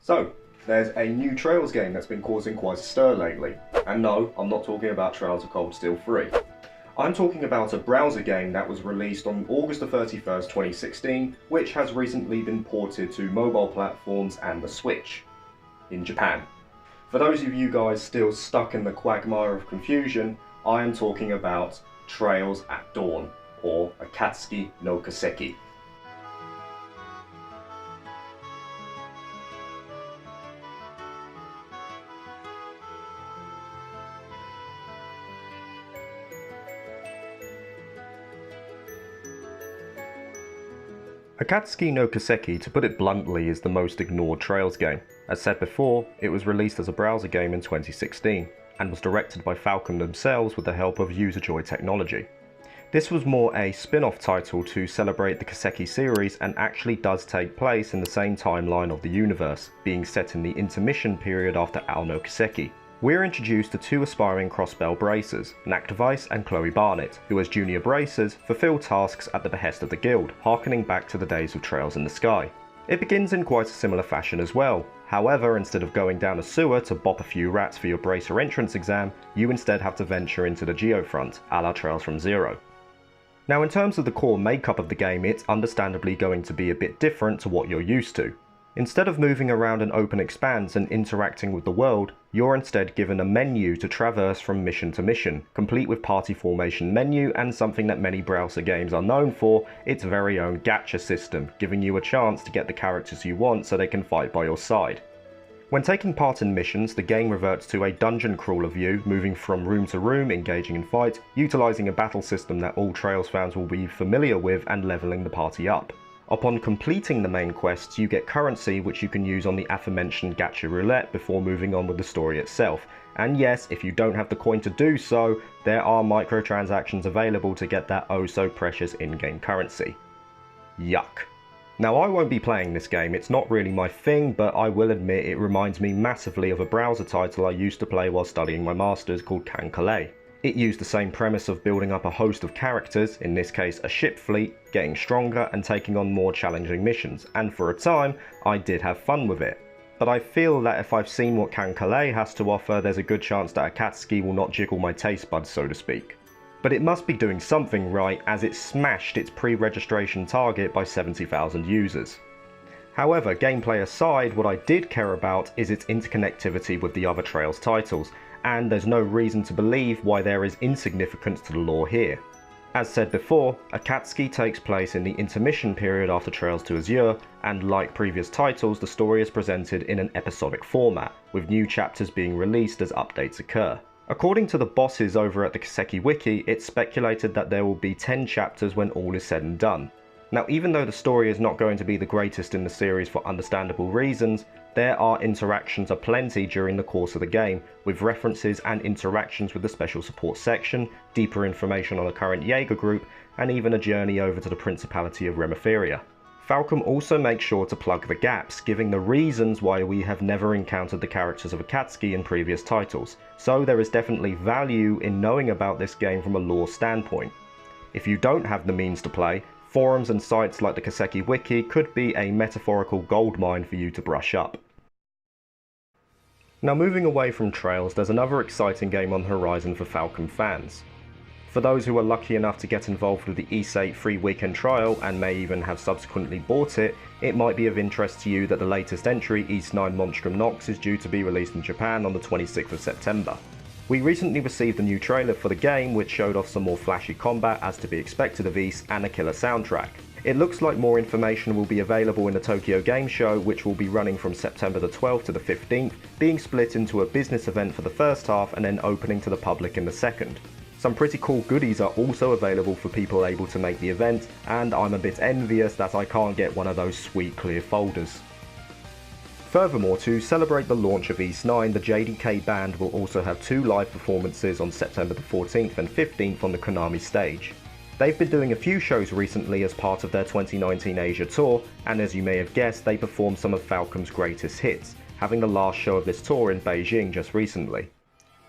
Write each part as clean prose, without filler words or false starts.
So, there's a new Trails game that's been causing quite a stir lately. And no, I'm not talking about Trails of Cold Steel 3. I'm talking about a browser game that was released on August the 31st, 2016, which has recently been ported to mobile platforms and the Switch, in Japan. For those of you guys still stuck in the quagmire of confusion, I am talking about Trails at Dawn, or Akatsuki no Kiseki. Akatsuki no Kiseki, to put it bluntly, is the most ignored Trails game. As said before, it was released as a browser game in 2016, and was directed by Falcom themselves with the help of user-joy technology. This was more a spin-off title to celebrate the Kiseki series and actually does take place in the same timeline of the universe, being set in the intermission period after Ao no Kiseki. We're introduced to two aspiring crossbell bracers, Nactivice and Chloe Barnett, who as junior bracers fulfill tasks at the behest of the guild, harkening back to the days of Trails in the Sky. It begins in quite a similar fashion as well. However, instead of going down a sewer to bop a few rats for your bracer entrance exam, you instead have to venture into the geofront, a la Trails from Zero. Now in terms of the core makeup of the game, it's understandably going to be a bit different to what you're used to. Instead of moving around an open expanse and interacting with the world, you're instead given a menu to traverse from mission to mission, complete with party formation menu and something that many browser games are known for, its very own gacha system, giving you a chance to get the characters you want so they can fight by your side. When taking part in missions, the game reverts to a dungeon crawler view, moving from room to room, engaging in fight, utilising a battle system that all Trails fans will be familiar with and levelling the party up. Upon completing the main quests, you get currency which you can use on the aforementioned gacha roulette before moving on with the story itself. And yes, if you don't have the coin to do so, there are microtransactions available to get that oh so precious in-game currency. Yuck. Now I won't be playing this game, it's not really my thing, but I will admit it reminds me massively of a browser title I used to play while studying my masters called Kancolle. It used the same premise of building up a host of characters, in this case a ship fleet, getting stronger and taking on more challenging missions, and for a time, I did have fun with it. But I feel that if I've seen what Kancolle has to offer, there's a good chance that Akatsuki will not jiggle my taste buds, so to speak. But it must be doing something right, as it smashed its pre-registration target by 70,000 users. However, gameplay aside, what I did care about is its interconnectivity with the other Trails titles, and there's no reason to believe why there is insignificance to the lore here. As said before, Akatsuki takes place in the intermission period after Trails to Azure, and like previous titles, the story is presented in an episodic format, with new chapters being released as updates occur. According to the bosses over at the Kiseki Wiki, it's speculated that there will be 10 chapters when all is said and done. Now, even though the story is not going to be the greatest in the series for understandable reasons, there are interactions aplenty during the course of the game, with references and interactions with the special support section, deeper information on the current Jaeger group, and even a journey over to the Principality of Remetheria. Falcom also makes sure to plug the gaps, giving the reasons why we have never encountered the characters of Akatsuki in previous titles, so there is definitely value in knowing about this game from a lore standpoint. If you don't have the means to play, forums and sites like the Kiseki Wiki could be a metaphorical goldmine for you to brush up. Now moving away from Trails, there's another exciting game on the horizon for Falcom fans. For those who are lucky enough to get involved with the ESATE free weekend trial and may even have subsequently bought it, it might be of interest to you that the latest entry, East 9 Monstrum Nox, is due to be released in Japan on the 26th of September. We recently received a new trailer for the game which showed off some more flashy combat as to be expected of East and a killer soundtrack. It looks like more information will be available in the Tokyo Game Show, which will be running from September the 12th to the 15th, being split into a business event for the first half and then opening to the public in the second. Some pretty cool goodies are also available for people able to make the event, and I'm a bit envious that I can't get one of those sweet clear folders. Furthermore, to celebrate the launch of East 9, the JDK band will also have 2 live performances on September the 14th and 15th on the Konami stage. They've been doing a few shows recently as part of their 2019 Asia tour, and as you may have guessed, they performed some of Falcom's greatest hits, having the last show of this tour in Beijing just recently.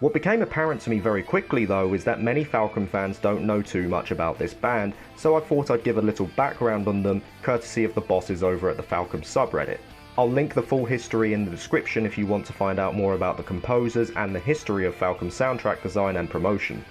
What became apparent to me very quickly though is that many Falcom fans don't know too much about this band, so I thought I'd give a little background on them, courtesy of the bosses over at the Falcom subreddit. I'll link the full history in the description if you want to find out more about the composers and the history of Falcom's soundtrack design and promotion.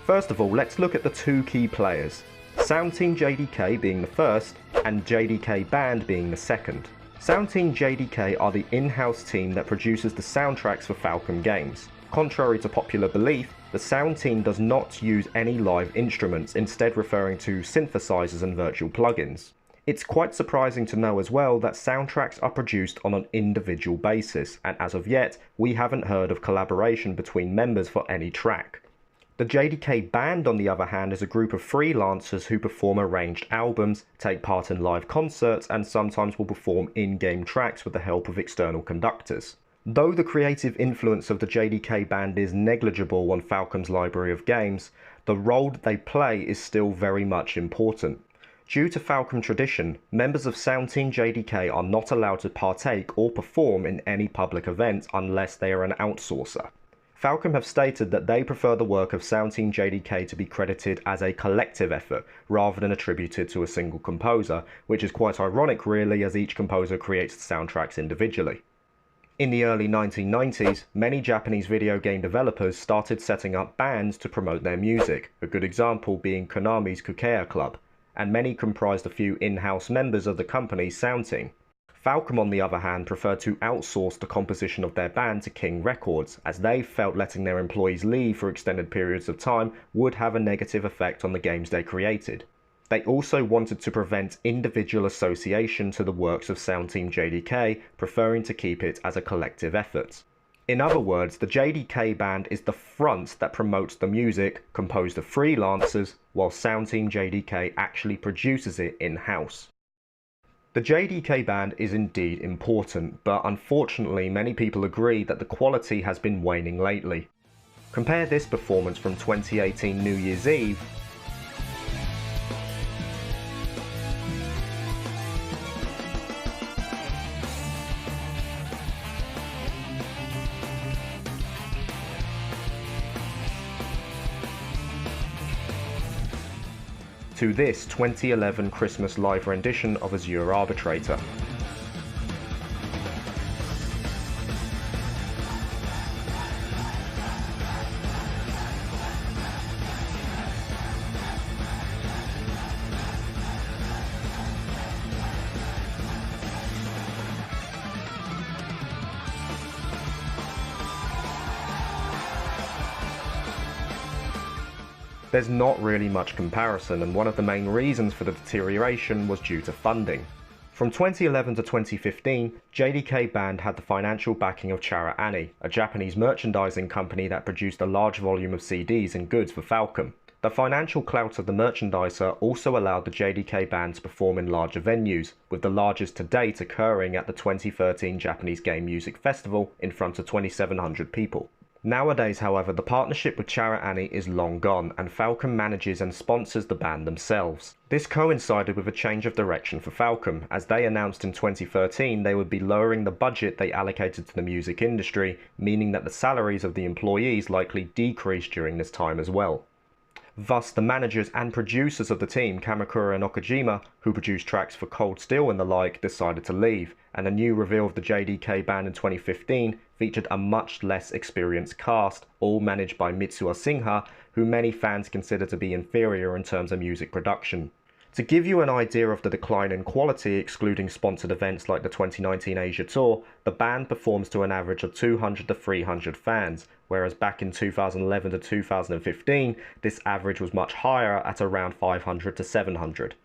First of all, let's look at the two key players, Sound Team JDK being the first, and JDK Band being the second. Sound Team JDK are the in-house team that produces the soundtracks for Falcom games. Contrary to popular belief, the sound team does not use any live instruments, instead referring to synthesizers and virtual plugins. It's quite surprising to know as well that soundtracks are produced on an individual basis, and as of yet, we haven't heard of collaboration between members for any track. The JDK Band, on the other hand, is a group of freelancers who perform arranged albums, take part in live concerts, and sometimes will perform in-game tracks with the help of external conductors. Though the creative influence of the JDK Band is negligible on Falcom's library of games, the role that they play is still very much important. Due to Falcom tradition, members of Sound Team JDK are not allowed to partake or perform in any public event unless they are an outsourcer. Falcom have stated that they prefer the work of Sound Team JDK to be credited as a collective effort rather than attributed to a single composer, which is quite ironic really, as each composer creates the soundtracks individually. In the early 1990s, many Japanese video game developers started setting up bands to promote their music, a good example being Konami's Kukeya Club, and many comprised a few in-house members of the company's sound team. Falcom, on the other hand, preferred to outsource the composition of their band to King Records, as they felt letting their employees leave for extended periods of time would have a negative effect on the games they created. They also wanted to prevent individual association to the works of Sound Team JDK, preferring to keep it as a collective effort. In other words, the JDK Band is the front that promotes the music, composed of freelancers, while Sound Team JDK actually produces it in-house. The JDK Band is indeed important, but unfortunately many people agree that the quality has been waning lately. Compare this performance from 2018 New Year's Eve to this 2011 Christmas live rendition of Azure Arbitrator. There's not really much comparison, and one of the main reasons for the deterioration was due to funding. From 2011 to 2015, JDK Band had the financial backing of Chara Ani, a Japanese merchandising company that produced a large volume of CDs and goods for Falcom. The financial clout of the merchandiser also allowed the JDK Band to perform in larger venues, with the largest to date occurring at the 2013 Japanese Game Music Festival in front of 2,700 people. Nowadays, however, the partnership with Chara Ani is long gone, and Falcom manages and sponsors the band themselves. This coincided with a change of direction for Falcom, as they announced in 2013 they would be lowering the budget they allocated to the music industry, meaning that the salaries of the employees likely decreased during this time as well. Thus, the managers and producers of the team, Kamakura and Okajima, who produced tracks for Cold Steel and the like, decided to leave, and a new reveal of the JDK Band in 2015 featured a much less experienced cast, all managed by Mitsuo Singha, who many fans consider to be inferior in terms of music production. To give you an idea of the decline in quality, excluding sponsored events like the 2019 Asia Tour, the band performs to an average of 200 to 300 fans, whereas back in 2011 to 2015, this average was much higher at around 500 to 700.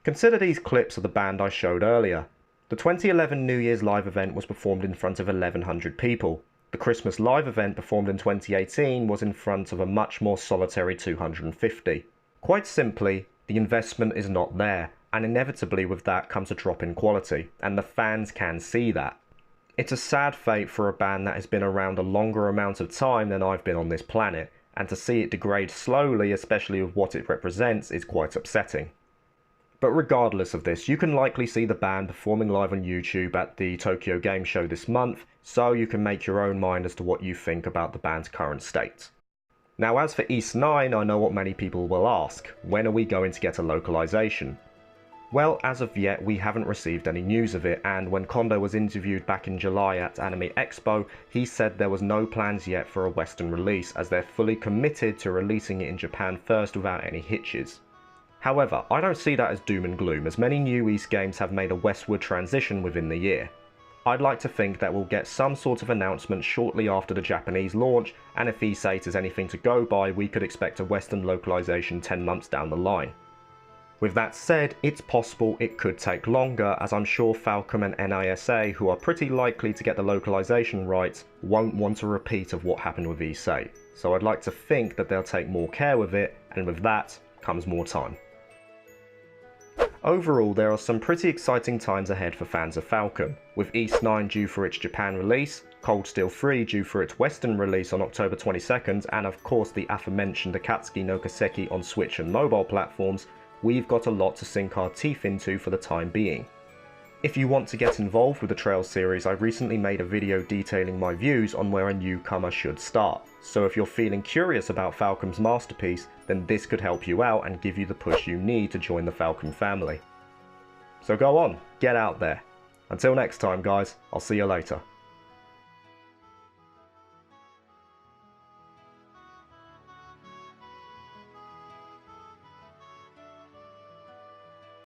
Consider these clips of the band I showed earlier. The 2011 New Year's live event was performed in front of 1,100 people. The Christmas live event performed in 2018 was in front of a much more solitary 250. Quite simply, the investment is not there, and inevitably with that comes a drop in quality, and the fans can see that. It's a sad fate for a band that has been around a longer amount of time than I've been on this planet, and to see it degrade slowly, especially with what it represents, is quite upsetting. But regardless of this, you can likely see the band performing live on YouTube at the Tokyo Game Show this month, so you can make your own mind as to what you think about the band's current state. Now, as for East 9, I know what many people will ask: when are we going to get a localization? Well, as of yet, we haven't received any news of it, and when Kondo was interviewed back in July at Anime Expo, he said there was no plans yet for a Western release, as they're fully committed to releasing it in Japan first without any hitches. However, I don't see that as doom and gloom, as many new East games have made a westward transition within the year. I'd like to think that we'll get some sort of announcement shortly after the Japanese launch, and if E8 is anything to go by, we could expect a Western localization 10 months down the line. With that said, it's possible it could take longer, as I'm sure Falcom and NISA, who are pretty likely to get the localization rights, won't want a repeat of what happened with E8. So I'd like to think that they'll take more care with it, and with that comes more time. Overall, there are some pretty exciting times ahead for fans of Falcom, with East 9 due for its Japan release, Cold Steel 3 due for its Western release on October 22nd, and of course the aforementioned Akatsuki No Kiseki on Switch and mobile platforms. We've got a lot to sink our teeth into for the time being. If you want to get involved with the Trails series, I recently made a video detailing my views on where a newcomer should start. So if you're feeling curious about Falcom's masterpiece, then this could help you out and give you the push you need to join the Falcom family. So go on, get out there. Until next time guys, I'll see you later.